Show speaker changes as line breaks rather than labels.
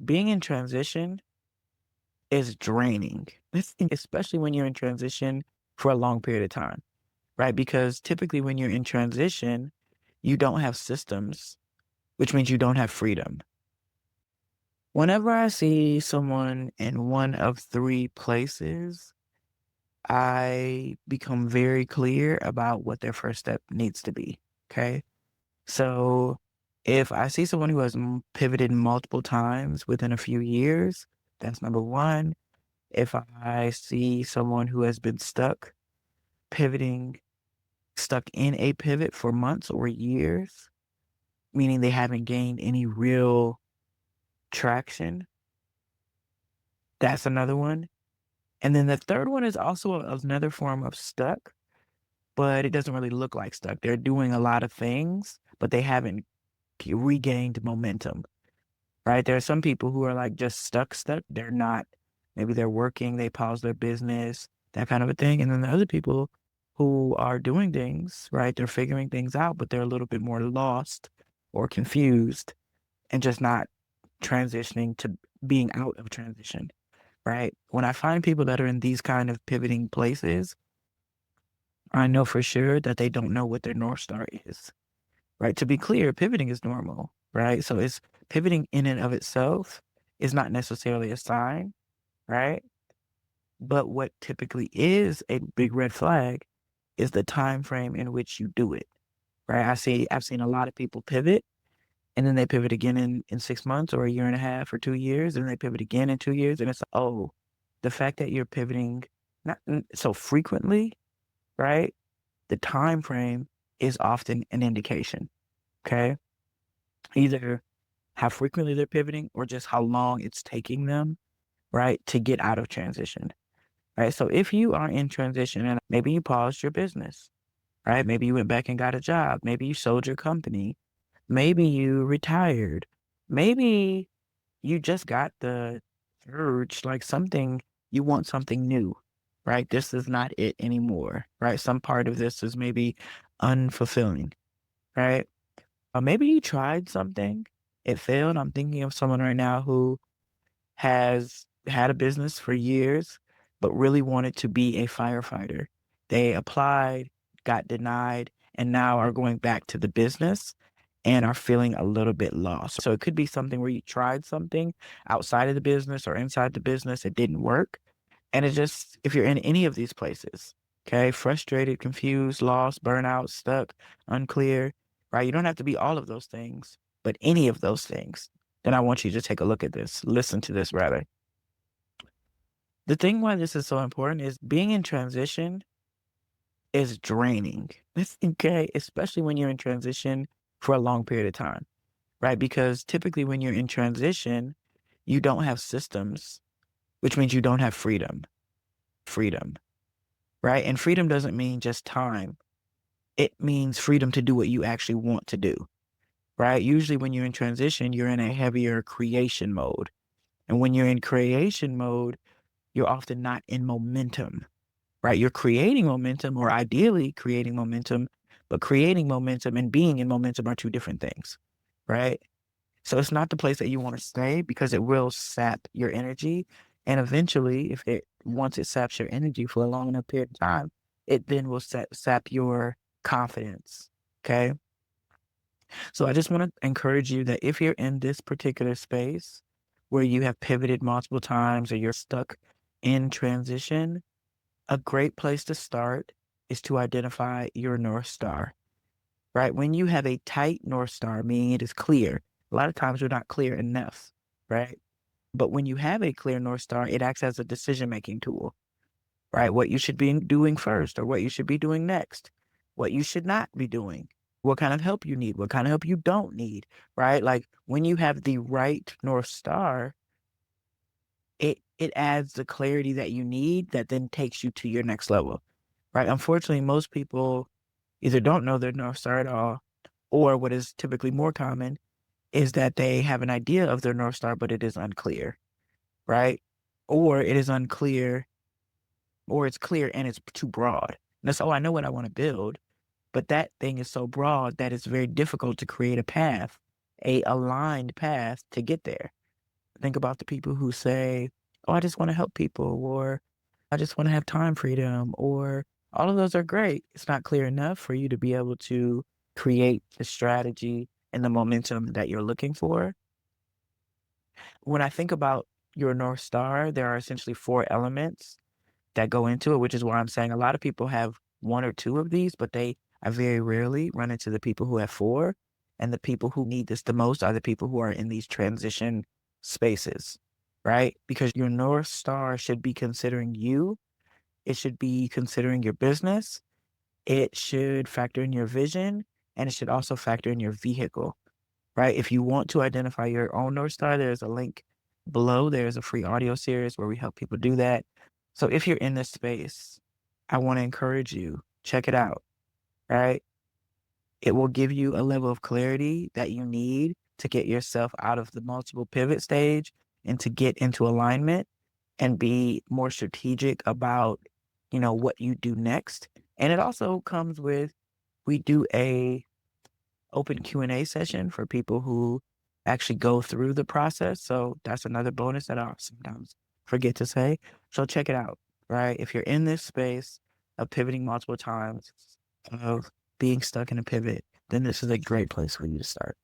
being in transition is draining, especially when you're in transition for a long period of time, right? Because typically when you're in transition, you don't have systems, which means you don't have freedom. Whenever I see someone in one of three places, I become very clear about what their first step needs to be. Okay. So if I see someone who has pivoted multiple times within a few years, that's number one. If I see someone who has been pivoting, stuck in a pivot for months or years, meaning they haven't gained any real traction, that's another one. And then the third one is also another form of stuck, but it doesn't really look like stuck. They're doing a lot of things, but they haven't regained momentum, right? There are some people who are like just stuck. They're not, maybe they're working, they pause their business, that kind of a thing. And then the other people who are doing things, right? They're figuring things out, but they're a little bit more lost or confused and just not transitioning to being out of transition, right? When I find people that are in these kind of pivoting places, I know for sure that they don't know what their North Star is, right? To be clear, pivoting is normal, right? So it's pivoting in and of itself is not necessarily a sign, right? But what typically is a big red flag is the time frame in which you do it, right? I've seen a lot of people pivot and then they pivot again in 6 months or a year and a half or 2 years, and they pivot again in 2 years. And it's, oh, the fact that you're pivoting not so frequently, right? The time frame is often an indication, okay? Either how frequently they're pivoting or just how long it's taking them, right, to get out of transition, right? So if you are in transition and maybe you paused your business, right? Maybe you went back and got a job. Maybe you sold your company. Maybe you retired. Maybe you just got the urge, like something, you want something new, right? This is not it anymore, right? Some part of this is maybe unfulfilling, right? Maybe you tried something, it failed. I'm thinking of someone right now who has had a business for years, but really wanted to be a firefighter. They applied, got denied, and now are going back to the business and are feeling a little bit lost. So it could be something where you tried something outside of the business or inside the business, it didn't work. And it just, if you're in any of these places, okay, frustrated, confused, lost, burnout, stuck, unclear, right? You don't have to be all of those things, but any of those things. Then I want you to take a look at this, listen to this rather. The thing why this is so important is being in transition is draining. It's okay, especially when you're in transition for a long period of time, right? Because typically when you're in transition, you don't have systems, which means you don't have freedom, right? And freedom doesn't mean just time. It means freedom to do what you actually want to do, right? Usually when you're in transition, you're in a heavier creation mode. And when you're in creation mode, you're often not in momentum, right? You're creating momentum or ideally creating momentum, but creating momentum and being in momentum are two different things, right? So it's not the place that you want to stay because it will sap your energy. And eventually, once it saps your energy for a long enough period of time, it then will sap your confidence. Okay. So I just want to encourage you that if you're in this particular space where you have pivoted multiple times or you're stuck in transition, a great place to start is to identify your North Star, right? When you have a tight North Star, meaning it is clear, a lot of times we're not clear enough, right? But when you have a clear North Star, it acts as a decision-making tool, right? What you should be doing first or what you should be doing next, what you should not be doing, what kind of help you need, what kind of help you don't need, right? Like when you have the right North Star, it adds the clarity that you need that then takes you to your next level, right? Unfortunately, most people either don't know their North Star at all, or what is typically more common is that they have an idea of their North Star, but it is unclear, right? Or it is unclear, or it's clear and it's too broad. And that's, oh, I know what I want to build, but that thing is so broad that it's very difficult to create a path, a aligned path to get there, Think about the people who say, "Oh, I just wanna help people," or "I just wanna have time freedom," or all of those are great. It's not clear enough for you to be able to create the strategy and the momentum that you're looking for. When I think about your North Star, there are essentially 4 elements that go into it, which is why I'm saying a lot of people have 1 or 2 of these, but I very rarely run into the people who have 4, and the people who need this the most are the people who are in these transition spaces, right? Because your North Star should be considering you, it should be considering your business, it should factor in your vision, and it should also factor in your vehicle. Right? If you want to identify your own North Star, there's a link below. There's a free audio series where we help people do that. So if you're in this space, I want to encourage you, check it out, right? It will give you a level of clarity that you need to get yourself out of the multiple pivot stage and to get into alignment and be more strategic about, what you do next. And it also comes with, we do a open Q&A session for people who actually go through the process. So that's another bonus that I sometimes forget to say. So check it out, right? If you're in this space of pivoting multiple times, of being stuck in a pivot, then this is a great place for you to start.